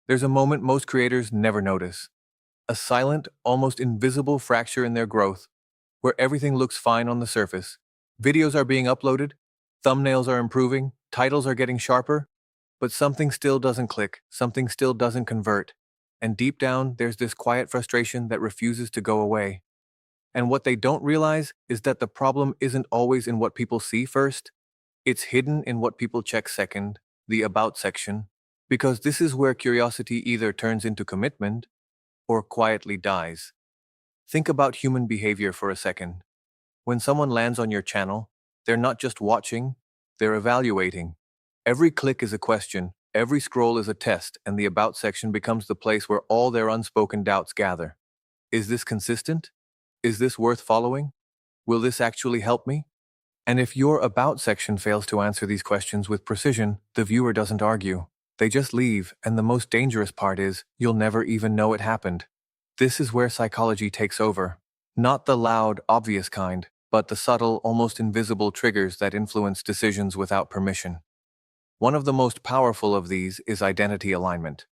There's a moment most creators never notice. A silent, almost invisible fracture in their growth, where everything looks fine on the surface. Videos are being uploaded, thumbnails are improving, titles are getting sharper, but something still doesn't click, something still doesn't convert. And deep down, there's this quiet frustration that refuses to go away. And what they don't realize is that the problem isn't always in what people see first, it's hidden in what people check second, the About section, because this is where curiosity either turns into commitment or quietly dies. Think about human behavior for a second. When someone lands on your channel, they're not just watching, they're evaluating. Every click is a question, every scroll is a test, and the About section becomes the place where all their unspoken doubts gather. Is this consistent? Is this worth following? Will this actually help me? And if your About section fails to answer these questions with precision, the viewer doesn't argue. They just leave, and the most dangerous part is, you'll never even know it happened. This is where psychology takes over. Not the loud, obvious kind, but the subtle, almost invisible triggers that influence decisions without permission. One of the most powerful of these is identity alignment.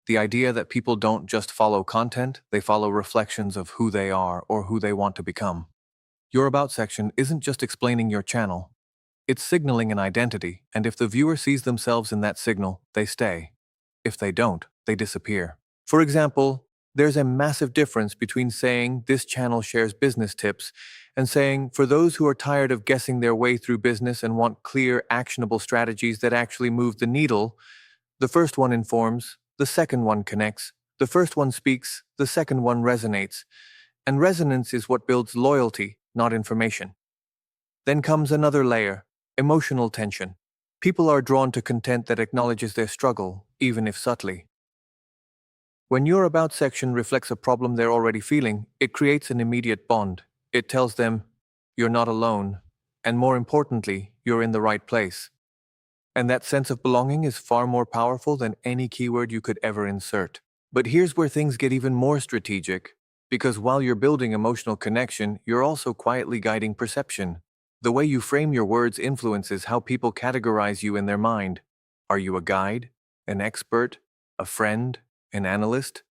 The idea that people don't just follow content, they follow reflections of who they are or who they want to become. Your About section isn't just explaining your channel. It's signaling an identity, and if the viewer sees themselves in that signal, they stay. If they don't, they disappear. For example, there's a massive difference between saying this channel shares business tips and saying for those who are tired of guessing their way through business and want clear, actionable strategies that actually move the needle. The first one informs, the second one connects, the first one speaks, the second one resonates. And resonance is what builds loyalty, not information. Then comes another layer, emotional tension. People are drawn to content that acknowledges their struggle, even if subtly. When your About section reflects a problem they're already feeling, it creates an immediate bond. It tells them, you're not alone, and more importantly, you're in the right place. And that sense of belonging is far more powerful than any keyword you could ever insert. But here's where things get even more strategic, because while you're building emotional connection, you're also quietly guiding perception. The way you frame your words influences how people categorize you in their mind. Are you a guide, an expert, a friend, an analyst?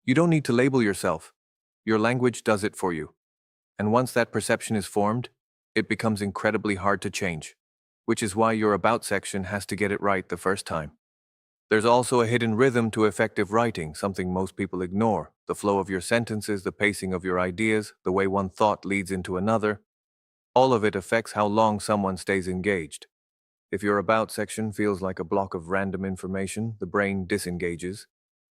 You don't need to label yourself. Your language does it for you. And once that perception is formed, it becomes incredibly hard to change, which is why your About section has to get it right the first time. There's also a hidden rhythm to effective writing, something most people ignore. The flow of your sentences, the pacing of your ideas, the way one thought leads into another. All of it affects how long someone stays engaged. If your About section feels like a block of random information, the brain disengages.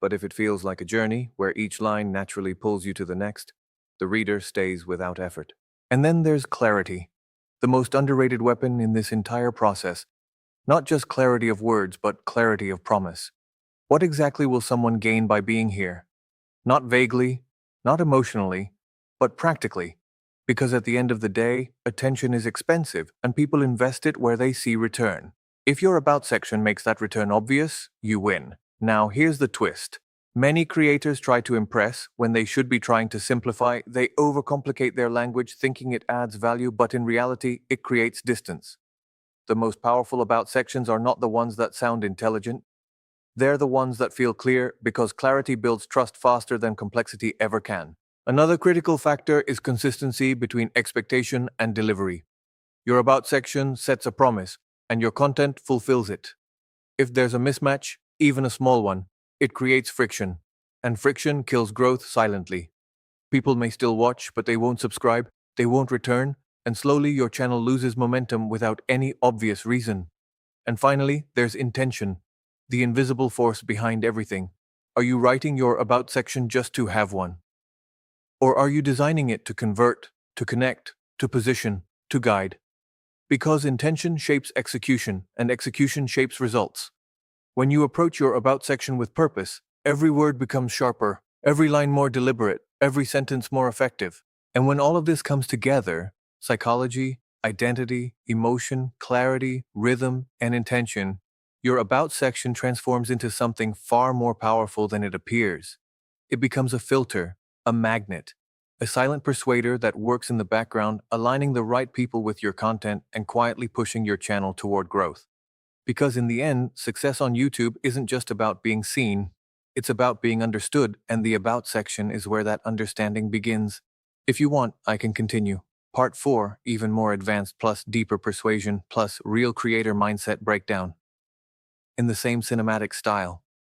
But if it feels like a journey, where each line naturally pulls you to the next, the reader stays without effort. And then there's clarity, the most underrated weapon in this entire process. Not just clarity of words, but clarity of promise. What exactly will someone gain by being here? Not vaguely, not emotionally, but practically. Because at the end of the day, attention is expensive, and people invest it where they see return. If your About section makes that return obvious, you win. Now here's the twist. Many creators try to impress when they should be trying to simplify. They overcomplicate their language thinking it adds value, but in reality, it creates distance. The most powerful About sections are not the ones that sound intelligent. They're the ones that feel clear, because clarity builds trust faster than complexity ever can. Another critical factor is consistency between expectation and delivery. Your About section sets a promise, and your content fulfills it. If there's a mismatch, even a small one, it creates friction, and friction kills growth silently. People may still watch, but they won't subscribe, they won't return, and slowly your channel loses momentum without any obvious reason. And finally, there's intention, the invisible force behind everything. Are you writing your About section just to have one? Or are you designing it to convert, to connect, to position, to guide? Because intention shapes execution, and execution shapes results. When you approach your About section with purpose, every word becomes sharper, every line more deliberate, every sentence more effective. And when all of this comes together, psychology, identity, emotion, clarity, rhythm, and intention, your About section transforms into something far more powerful than it appears. It becomes a filter, a magnet, a silent persuader that works in the background, aligning the right people with your content and quietly pushing your channel toward growth. Because in the end, success on YouTube isn't just about being seen, It's about being understood, and the About section is where that understanding begins. If you want, I can continue. Part 4, even more advanced plus deeper persuasion plus real creator mindset breakdown. In the same cinematic style.